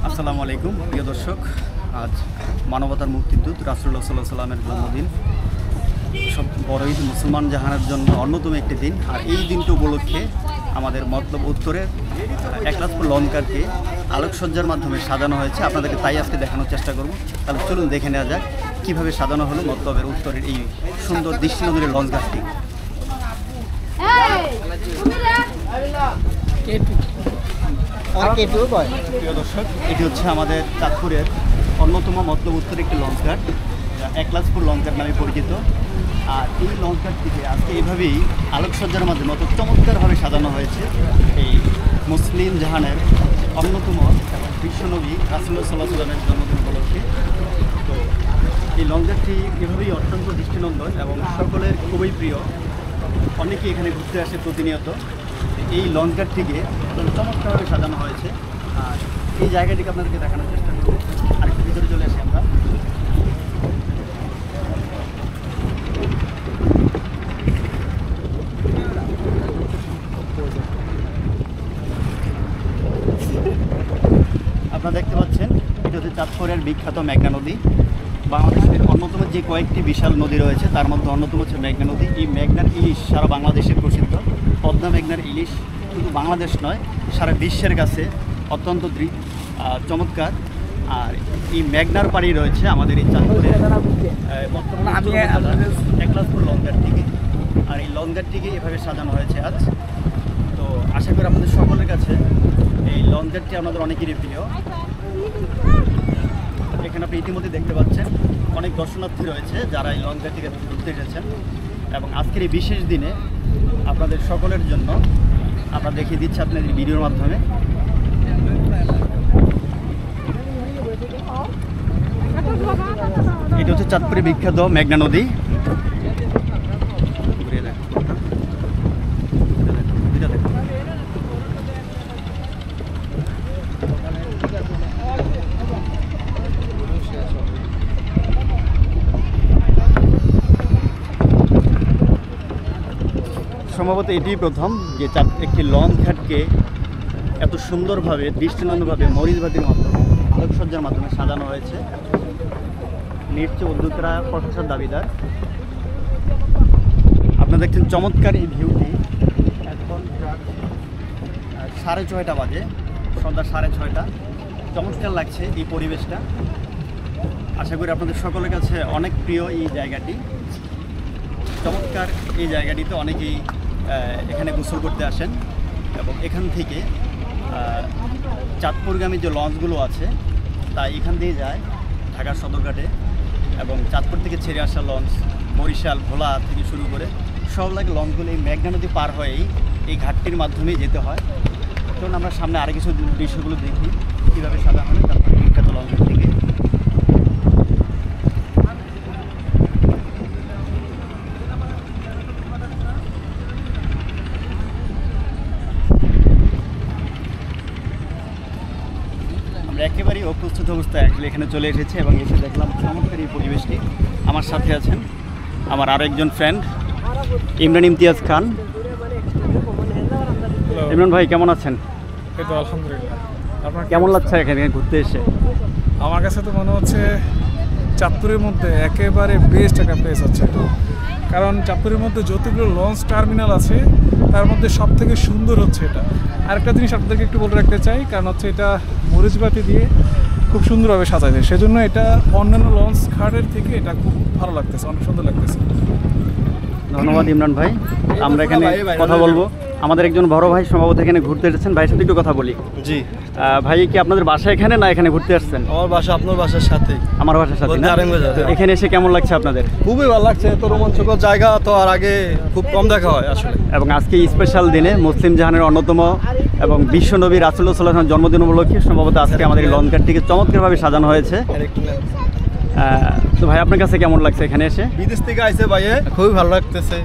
আসসালামু আলাইকুম প্রিয় দর্শক, আজ মানবতার মুক্তিদূত রাসূলুল্লাহ সাল্লাল্লাহু আলাইহি ওয়াসাল্লামের জন্মদিন। সব বড় ঈদ মুসলমান জাহানের জন্য অন্যতম একটি দিন। আর এই দিনটি উপলক্ষে আমাদের মতলব উত্তরের একলাসপুর লঙ্কারকে আলোকসজ্জার মাধ্যমে সাজানো হয়েছে। আপনাদেরকে তাই আজকে দেখানোর চেষ্টা করব। তাহলে চলুন দেখে নেওয়া যাক কীভাবে সাজানো হলো মতলবের উত্তরের এই সুন্দর দৃষ্টিনগরের লঞ্চ ঘাটটি। প্রিয় দর্শক, এটি হচ্ছে আমাদের চাঁদপুরের অন্যতম মতলব উত্তরের একটি লঞ্চ ঘাট, একলাসপুর লঞ্চ ঘাট নামে পরিচিত। আর এই লঞ্চ ঘাটটিকে আজকে এইভাবেই আলোকসজ্জার মাধ্যমে অত চমৎকারভাবে সাজানো হয়েছে এই মুসলিম জাহানের অন্যতম বিশ্বনবী রাসূলুল্লাহ সাল্লাল্লাহু আলাইহি ওয়াসাল্লামের জন্মদিন উপলক্ষে। তো এই লঞ্চ ঘাটটি এভাবেই অত্যন্ত দৃষ্টিনন্দন এবং সকলের খুবই প্রিয়। অনেকেই এখানে ঘুরতে আসে প্রতিনিয়ত। এই লঞ্চ ঘাটটিকে চমৎকারভাবে সাজানো হয়েছে। আর এই জায়গাটিকে আপনাদেরকে দেখানোর চেষ্টা করব। আরেকটু ভিতরে চলে আসি আমরা। আপনারা দেখতে পাচ্ছেন এটা হচ্ছে চাঁদপুরের বিখ্যাত মেঘনা নদী। বাংলাদেশের অন্যতম যে কয়েকটি বিশাল নদী রয়েছে তার মধ্যে অন্যতম হচ্ছে মেঘনা নদী। এই মেঘনার ইলিশ সারা বাংলাদেশে প্রসিদ্ধ। পদ্মা মেঘনার ইলিশ শুধু বাংলাদেশ নয়, সারা বিশ্বের কাছে অত্যন্ত চমৎকার। আর এই মেঘনার পাড়ি রয়েছে আমাদের এই চাঁদপুরের একলাসপুর লঞ্চঘাটটিকে। আর এই লঞ্চঘাটটিকে এভাবে সাজানো হয়েছে আজ। তো আশা করি আপনাদের সকলের কাছে এই লঞ্চঘাটটি আমাদের অনেকেরই প্রিয়। এখানে আপনি ইতিমধ্যে দেখতে পাচ্ছেন অনেক দর্শনার্থী রয়েছে যারা এই লঞ্চঘাটটিকে ঘুরতে এসেছেন। এবং আজকের এই বিশেষ দিনে আপনাদের সকলের জন্য আমরা দেখিয়ে দিচ্ছি আপনাদের ভিডিওর মাধ্যমে। এটা হচ্ছে চাঁদপুরের বিখ্যাত মেঘনা নদী। সম্ভবত এটিই প্রথম যে একটি লঞ্চ ঘাটকে এত সুন্দরভাবে দৃষ্টিনন্দনভাবে মরিচবাতির মাধ্যমে আলোকসজ্জার মাধ্যমে সাজানো হয়েছে। নিশ্চয় উদ্যোক্তারা প্রশাসন দাবিদার। আপনারা দেখছেন চমৎকার এই ভিউটি। এখন 6:30 বাজে, সন্ধ্যা 6:30। চমৎকার লাগছে এই পরিবেশটা। আশা করি আপনাদের সকলের কাছে অনেক প্রিয় এই জায়গাটি। চমৎকার এই জায়গাটিতে অনেকেই এখানে গোসল করতে আসেন এবং এখান থেকে চাঁদপুরগামী যে লঞ্চগুলো আছে তা এখান দিয়ে যায় ঢাকার সদরঘাটে। এবং চাঁদপুর থেকে ছেড়ে আসা লঞ্চ বরিশাল, ভোলা থেকে শুরু করে সব লাগে লঞ্চগুলো এই মেঘনা নদী পার হয়েই এই ঘাটটির মাধ্যমেই যেতে হয়। চলুন আমরা সামনে আরও কিছু দৃশ্যগুলো দেখি কীভাবে সাজানো হয় তারপর বিখ্যাত লঞ্চের থেকে। আমরা একেবারেই অপ্রস্তুত অবস্থায় আসলে এখানে চলে এসেছি এবং এসে দেখলাম চমৎকার এই পরিবেশটি। আমার সাথে আছেন আমার আরও একজন ফ্রেন্ড ইমরান ইমতিয়াজ খান। ইমরান ভাই কেমন আছেন? এই তো আলহামদুলিল্লাহ। আপনার কেমন লাগছে এখানে ঘুরতে এসে? আমার কাছে তো মনে হচ্ছে চাঁদপুরের মধ্যে একেবারে বেস্ট একটা প্লেস হচ্ছে এটা। কারণ চাঁদপুরের মধ্যে যতগুলো লঞ্চ টার্মিনাল আছে তার মধ্যে সব থেকে সুন্দর হচ্ছে এটা। আরেকটা জিনিস আপনাদেরকে একটু বলে রাখতে চাই, কারণ হচ্ছে এটা মরিচবাতি দিয়ে খুব সুন্দরভাবে সাজাইছে, সেজন্য এটা অন্যান্য লঞ্চ ঘাটের থেকে এটা খুব ভালো লাগতেছে, অনেক সুন্দর লাগতেছে। ধন্যবাদ ইমরান ভাই। আমরা এখানে কথা বলবো। আমাদের একজন বড় ভাই সম্ভবত এখানে ঘুরতে এসেছেন, ভাইয়ের সাথে একটু কথা বলি। জি ভাই, কি আপনাদের বাসা এখানে না এখানে ঘুরতে আসছেন? আমার বাসা আপনার বাসার সাথে। আমার বাসার সাথে না? তো এখানে এসে কেমন লাগছে আপনাদের? খুবই ভালো লাগছে। এত রোমাঞ্চকর জায়গা তো আর আগে খুব কম দেখা হয় আসলে। এবং আজকে স্পেশাল দিনে মুসলিম জাহানের অন্যতম এবং বিশ্বনবী রাসূলুল্লাহ সাল্লাল্লাহু আলাইহি ওয়াসাল্লামের জন্মদিন উপলক্ষে সম্ভবত আজকে আমাদের এই লঞ্চ ঘাটটিকে চমৎকারভাবে সাজানো হয়েছে। তো ভাই, আপনার কাছে কেমন লাগছে এখানে এসে? বিদেশ থেকে আইছে ভাইয়ে, খুবই ভালো লাগতেছে।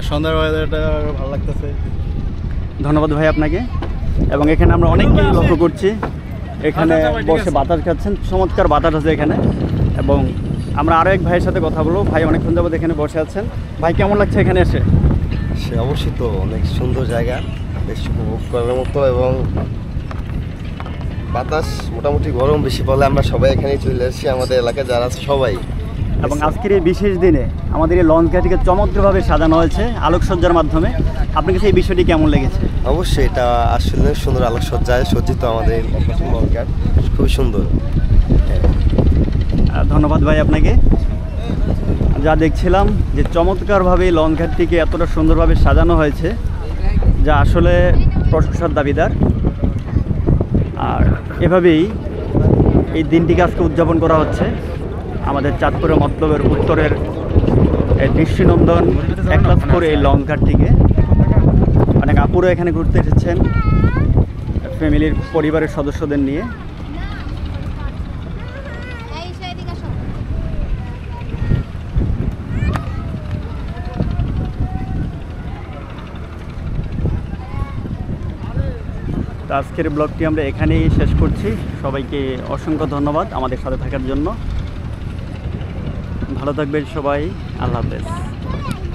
সন্ধ্যার ওয়েদারটা ভালো লাগতেছে। ধন্যবাদ ভাই আপনাকে। এবং এখানে আমরা অনেককেই লক্ষ্য করছি এখানে বসে বাতাস খাচ্ছেন। চমৎকার বাতাস আছে এখানে। এবং আমরা আরও এক ভাইয়ের সাথে কথা বলবো। ভাই অনেকক্ষণ যাবত এখানে বসে আছেন। ভাই কেমন লাগছে এখানে এসে? সে অবশ্যই তো অনেক সুন্দর জায়গা, বেশ উপভোগ করার মতো, এবং বাতাস মোটামুটি গরম বেশি পড়লে আমরা সবাই এখানেই চলে আসছি, আমাদের এলাকায় যারা আছে সবাই। এবং আজকের এই বিশেষ দিনে আমাদের এই লঞ্চ ঘাটটিকে চমৎকারভাবে সাজানো হয়েছে আলোকসজ্জার মাধ্যমে। আপনার কাছে এই বিষয়টি কেমন লেগেছে? অবশ্যই এটা আসলে সুন্দর আলোকসজ্জায় সজ্জিত আমাদের লঞ্চঘাট, খুবই সুন্দর। ধন্যবাদ ভাই আপনাকে। যা দেখছিলাম যে চমৎকারভাবে এই লঞ্চ ঘাটটিকে এতটা সুন্দরভাবে সাজানো হয়েছে, যা আসলে প্রশংসার দাবিদার। আর এভাবেই এই দিনটিকে আজকে উদযাপন করা হচ্ছে আমাদের চাঁদপুরের মতলবের উত্তরের দৃষ্টিনন্দন একলাসপুর এই লঞ্চ ঘাটটিকে। অনেক আপুরা এখানে ঘুরতে এসেছেন ফ্যামিলির পরিবারের সদস্যদের নিয়ে। তো আজকের ব্লগটি আমরা এখানেই শেষ করছি। সবাইকে অসংখ্য ধন্যবাদ আমাদের সাথে থাকার জন্য। ভালো থাকবেন সবাই, আল্লাহ হাফেজ।